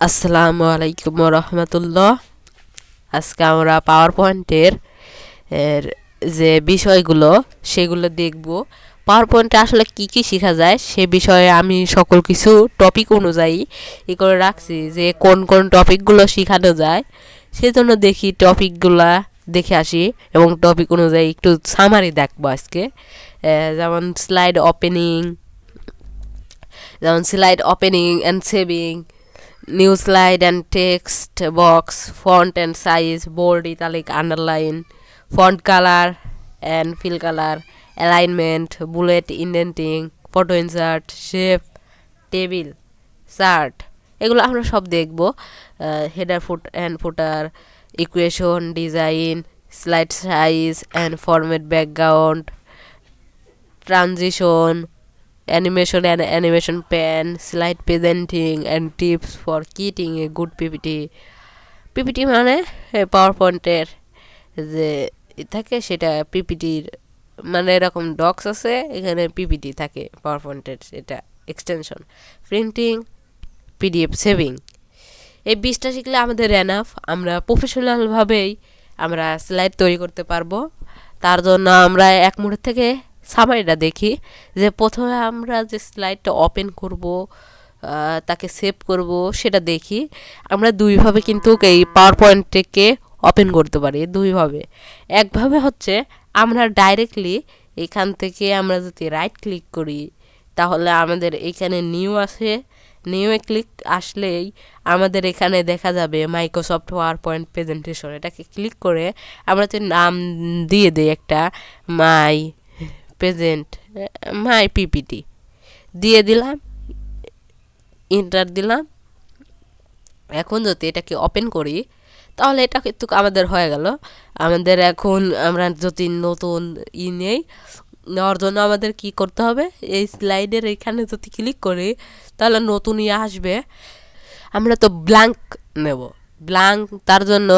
আসসালামু আলাইকুম রহমতুল্লাহ। আজকে আমরা পাওয়ার পয়েন্টের যে বিষয়গুলো সেগুলো দেখব। পাওয়ার পয়েন্টে আসলে কি কি শেখা যায় সে বিষয়ে আমি সকল কিছু টপিক অনুযায়ী করে রাখছি, যে কোন কোন টপিকগুলো শেখানো যায়। সেজন্য দেখি টপিকগুলা দেখে আসি এবং টপিক অনুযায়ী একটু সামারি দেখবো আজকে। যেমন slide opening and saving, new slide and text box, font and size, bold, italic, underline, font color and fill color, alignment, bullet, indenting, photo insert, shape, table, chart, এগুলো আমরা সব দেখব। Header footer, equation, design, slide size and format, background, transition, animation and animation pen, slide presenting and tips for creating a good PPT মানে পাওয়ার পয়েন্টের যে থাকে সেটা পিপিটির মানে এরকম ডক্স আছে, এখানে পিপিটি থাকে পাওয়ার পয়েন্টের, এটা এক্সটেনশন। প্রিন্টিং, পিডিএফ, সেভিং, এই 20টা শিখলে আমাদের এনাফ। আমরা প্রফেশনালভাবেই আমরা স্লাইড তৈরি করতে পারবো। তার জন্য আমরা এক মিনিট থেকে সামারিটা দেখি, যে প্রথমে আমরা যে স্লাইডটা ওপেন করব, তাকে সেভ করব, সেটা দেখি। আমরা দুইভাবে কিন্তু এই পাওয়ার পয়েন্টটাকে ওপেন করতে পারি, দুইভাবে। একভাবে হচ্ছে আমরা ডাইরেক্টলি এখান থেকে আমরা যদি রাইট ক্লিক করি, তাহলে আমাদের এখানে নিউ আসে, নিউয়ে ক্লিক আসলেই আমাদের এখানে দেখা যাবে মাইক্রোসফট পাওয়ার পয়েন্ট প্রেজেন্টেশন। এটাকে ক্লিক করে আমরা যে নাম দিয়ে দিই একটা মাই পিপিটি দিয়ে দিলাম, এন্টার দিলাম। এখন যদি এটাকে ওপেন করি তাহলে এটা কিন্তু আমাদের হয়ে গেল। আমাদের এখন আমরা যদি নতুন নেওয়ার জন্য আমাদের কি করতে হবে, এই স্লাইডের এখানে যদি ক্লিক করি তাহলে নতুন আসবে। আমরা তো ব্ল্যাঙ্ক নেব, তার জন্য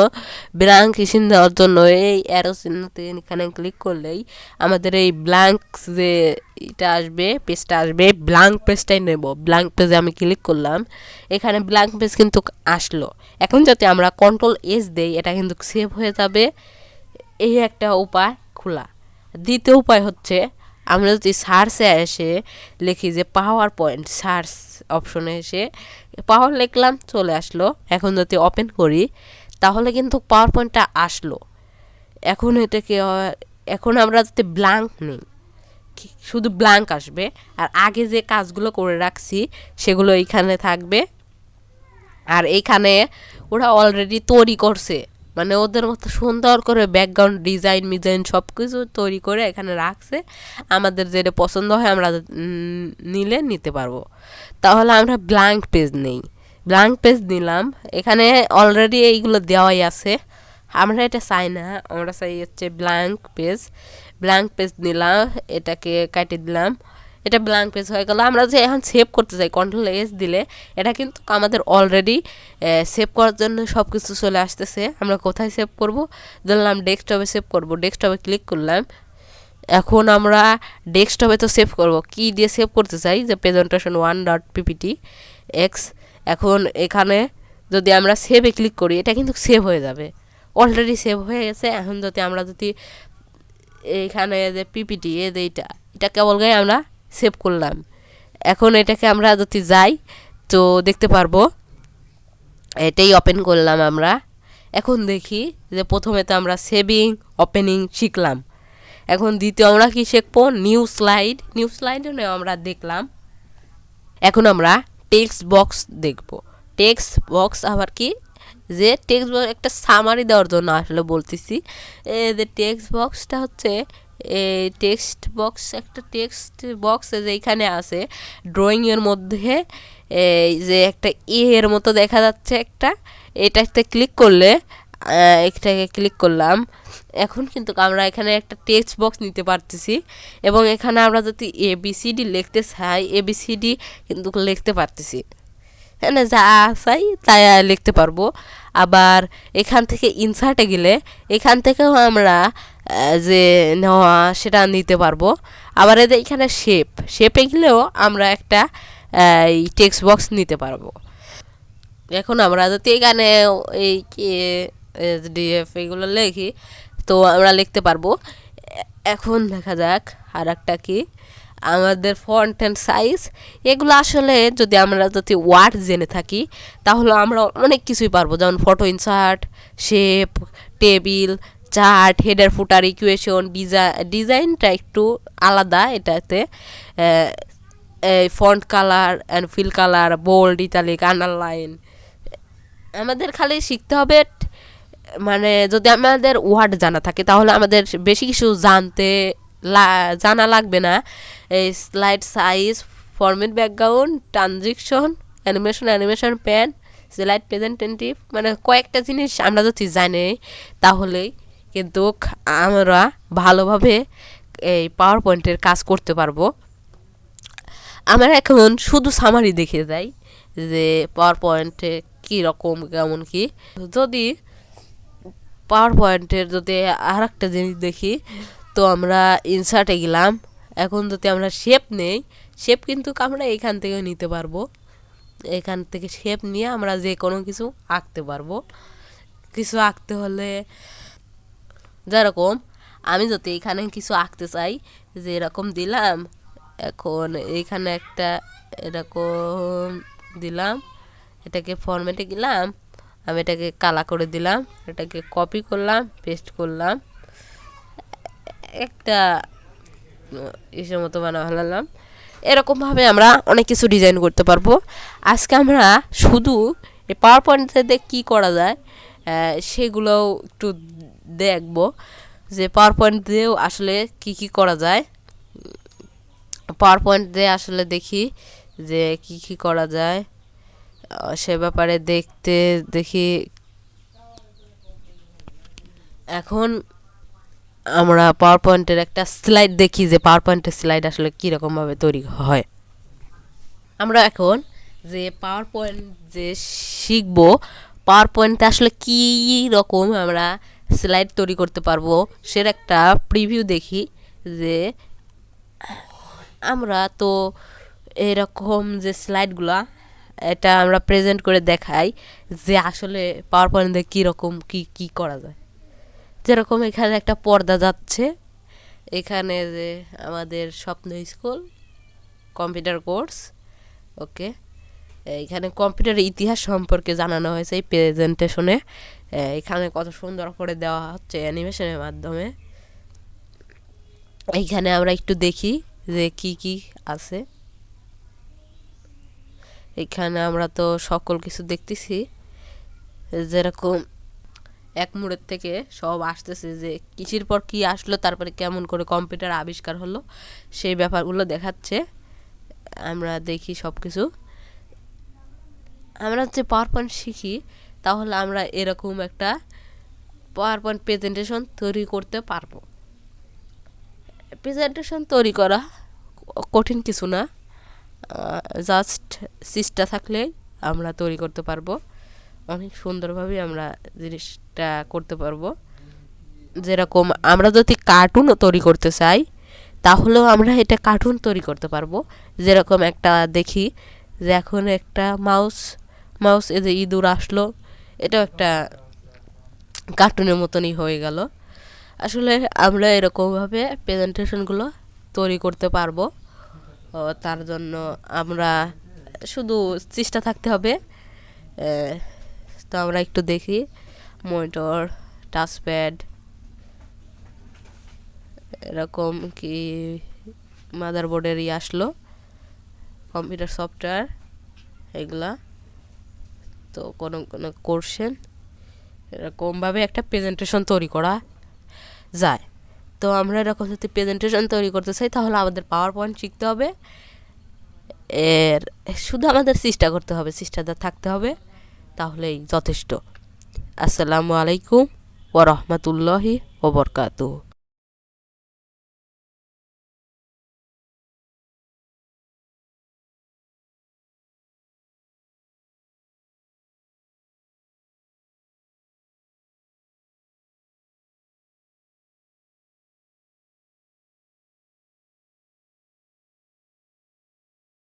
ব্ল্যাঙ্ক হিসেবে দেওয়ার জন্য এই অ্যারো চিহ্নতে এখানে ক্লিক করলেই আমাদের এই ব্ল্যাঙ্ক যে এটা আসবে, পেজটা আসবে, ব্ল্যাঙ্ক পেজটাই নেব। ব্ল্যাঙ্ক পেজে আমি ক্লিক করলাম, এখানে ব্ল্যাঙ্ক পেজ কিন্তু আসলো। এখন যাতে আমরা কন্ট্রোল-S দেই, এটা কিন্তু সেভ হয়ে যাবে। এই একটা উপায় খোলা। দ্বিতীয় উপায় হচ্ছে আমরা যদি সার্চে এসে লিখি যে পাওয়ার পয়েন্ট, সার্চ অপশনে এসে পাওয়ার লিখলাম, চলে আসলো। এখন যদি ওপেন করি তাহলে কিন্তু পাওয়ার পয়েন্টটা আসলো। এখন আমরা যদি ব্ল্যাঙ্ক নিই, শুধু ব্ল্যাঙ্ক আসবে, আর আগে যে কাজগুলো করে রাখছি সেগুলো এইখানে থাকবে। আর এইখানে ওরা অলরেডি তৈরি করছে, মানে ওদের মতো সুন্দর করে ব্যাকগ্রাউন্ড ডিজাইন সব কিছু তৈরি করে এখানে রাখছে। আমাদের যেটা পছন্দ হয় আমরা নিতে পারবো। তাহলে আমরা ব্ল্যাঙ্ক পেজ নিলাম। এখানে অলরেডি এইগুলো দেওয়াই আছে, আমরা এটা চাই না, আমরা চাই হচ্ছে ব্ল্যাঙ্ক পেজ নিলাম, এটাকে কাটে দিলাম। এটা ব্ল্যাঙ্ক পেজ হয়ে গেল। আমরা যে এখন সেভ করতে চাই, কন্ট্রোল-S দিলে এটা কিন্তু আমাদের অলরেডি সেভ করার জন্য সব কিছু চলে আসতেছে। আমরা কোথায় সেভ করব, ধরলাম ডেস্কটপে সেভ করব, ডেস্কটপে ক্লিক করলাম। এখন আমরা ডেস্কটপে তো সেভ করব, কি দিয়ে সেভ করতে চাই, যে প্রেজেন্টেশন 1.pptx। এখন এখানে যদি আমরা সেভে ক্লিক করি এটা কিন্তু সেভ হয়ে যাবে, অলরেডি সেভ হয়ে গেছে। এখন আমরা যদি এইখানে যে পিপিটি এটা কেবল গায়ে আমরা সেভ করলাম। এখন এটাকে আমরা যদি যাই তো দেখতে পারবো, এটাই ওপেন করলাম আমরা। এখন দেখি যে প্রথমে তো আমরা সেভিং ওপেনিং শিখলাম, এখন দ্বিতীয় আমরা কি শিখবো, নিউ স্লাইডে আমরা দেখলাম। এখন আমরা টেক্সট বক্স দেখব। টেক্সট বক্স আবার কি, যে টেক্সট বক্স একটা সামারি দেওয়ার জন্য আসলে বলতেছি। যে টেক্সট বক্সটা হচ্ছে এই টেক্সট বক্স যে এখানে আছে ড্রয়িংয়ের মধ্যে, এই যে একটা এর মতো দেখা যাচ্ছে একটা, এটাতে ক্লিক করলে এটাকে ক্লিক করলাম। এখন কিন্তু আমরা এখানে একটা টেক্সট বক্স নিতে পারতেছি, এবং এখানে আমরা যদি ABCD লিখতে চাই, ABCD কিন্তু লিখতে পারতেছি, হ্যাঁ, যা চাই তাই লিখতে পারবো। আবার এখান থেকে ইনসার্টে গেলে এখান থেকেও আমরা যে নেওয়া সেটা নিতে পারবো। আবার এখানে শেপে গেলেও আমরা একটা টেক্সট বক্স নিতে পারবো। এখন আমরা যদি এখানে এই এইচডিএফ এগুলো লিখি তো আমরা লিখতে পারবো। এখন দেখা যাক আর একটা কি আমাদের ফন্ট অ্যান্ড সাইজ, এগুলো আসলে যদি ওয়ার্ড জেনে থাকি তাহলে আমরা অনেক কিছুই পারবো, যেমন photo insert, shape, table, chart, header footer, equation, ডিজাইনটা একটু আলাদা এটাতে। এই font colour and fill colour, bold, italic, underline, আমাদের খালি শিখতে হবে। মানে যদি আমাদের ওয়ার্ড জানা থাকে তাহলে আমাদের বেশি কিছু জানা লাগবে না। এই slide size, format, background, transition, animation pane, slide presentation, মানে কয়েকটা জিনিস আমরা যদি জানি তাহলেই কিন্তু আমরা ভালোভাবে এই পাওয়ার পয়েন্টের কাজ করতে পারবো। আমরা এখন শুধু সামারি দেখে যাই যে পাওয়ার পয়েন্টে কীরকম কেমন কি। যদি পাওয়ার পয়েন্টের যদি আর একটা জিনিস দেখি তো আমরা ইনসার্টে গেলাম। এখন যদি আমরা শেপ নেই, শেপ কিন্তু আমরা এখান থেকে নিতে পারবো। এখান থেকে শেপ নিয়ে আমরা যে কোনো কিছু আঁকতে পারবো। কিছু আঁকতে হলে যেরকম আমি যদি এখানে কিছু আঁকতে চাই, যে এরকম দিলাম, এখন এইখানে একটা এরকম দিলাম, এটাকে ফরম্যাটে গেলাম, আমি এটাকে কালা করে দিলাম, এটাকে কপি করলাম, পেস্ট করলাম, একটা ইসের মতো বানালাম। এরকমভাবে আমরা অনেক কিছু ডিজাইন করতে পারবো। আজকে আমরা শুধু এই পাওয়ার পয়েন্টে কী করা যায় সেগুলোও একটু দেখব, যে পাওয়ার পয়েন্ট দিয়েও আসলে কি করা যায়। পাওয়ার পয়েন্ট দিয়ে আসলে দেখি যে কি করা যায়, সে ব্যাপারে দেখি। এখন আমরা পাওয়ার পয়েন্টের একটা স্লাইড দেখি যে পাওয়ার পয়েন্টের স্লাইড আসলে কীরকমভাবে তৈরি হয়। আমরা এখন যে পাওয়ার পয়েন্ট যে শিখব, পাওয়ার পয়েন্টে আসলে কী রকম আমরা স্লাইড তৈরি করতে পারবো সের একটা প্রিভিউ দেখি। যে আমরা তো এরকম যে স্লাইডগুলা এটা আমরা প্রেজেন্ট করে দেখাই যে আসলে পাওয়ার পয়েন্টে কীরকম কী করা যায়। যেরকম এখানে একটা পর্দা যাচ্ছে, এখানে যে আমাদের স্বপ্ন স্কুল কম্পিউটার কোর্স, ওকে, এখানে কম্পিউটারের ইতিহাস সম্পর্কে জানানো হয়েছে এই প্রেজেন্টেশনে। এখানে কত সুন্দর করে দেওয়া হচ্ছে অ্যানিমেশনের মাধ্যমে। এইখানে আমরা একটু দেখি যে কি আছে। এখানে আমরা তো সকল কিছু দেখতেছি, যেরকম এক মোড়ের থেকে সব আসতেছে যে কিসের পর কি আসলো, তারপরে কেমন করে কম্পিউটার আবিষ্কার হলো সেই ব্যাপারগুলো দেখাচ্ছে। আমরা দেখি সব কিছু। আমরা যে পাওয়ার পয়েন্ট শিখি তাহলে আমরা এরকম একটা পাওয়ার পয়েন্ট প্রেজেন্টেশন তৈরি করতে পারবো। প্রেজেন্টেশন তৈরি করা কঠিন কিছু না, জাস্ট চেষ্টা থাকলে আমরা তৈরি করতে পারবো। অনেক সুন্দরভাবে আমরা জিনিসটা করতে পারবো। যেরকম আমরা যদি কার্টুনও তৈরি করতে চাই তাহলেও আমরা এটা কার্টুন তৈরি করতে পারবো। যেরকম একটা দেখি যে এখন একটা মাউস এই যে ইঁদুর আসলো, এটাও একটা কার্টুনের মতনই হয়ে গেল। আসলে আমরা এরকমভাবে প্রেজেন্টেশনগুলো তৈরি করতে পারবো। তার জন্য আমরা শুধু চেষ্টা থাকতে হবে। তো আমরা একটু দেখি মনিটর, টাচপ্যাড, এরকম কি মাদারবোর্ডের আসলো, কম্পিউটার সফটওয়্যার এগুলা। তো কোনো কোশ্চেন এরকমভাবে একটা প্রেজেন্টেশন তৈরি করা যায়। তো আমরা এরকম যদি প্রেজেন্টেশন তৈরি করতে চাই তাহলে আমাদের পাওয়ার পয়েন্ট শিখতে হবে। শুধু আমাদের চেষ্টা করতে হবে, চেষ্টাটা থাকতে হবে, তাহলেই যথেষ্ট। আসসালামু আলাইকুম ওয়া রাহমাতুল্লাহি ওয়া বারাকাতুহু।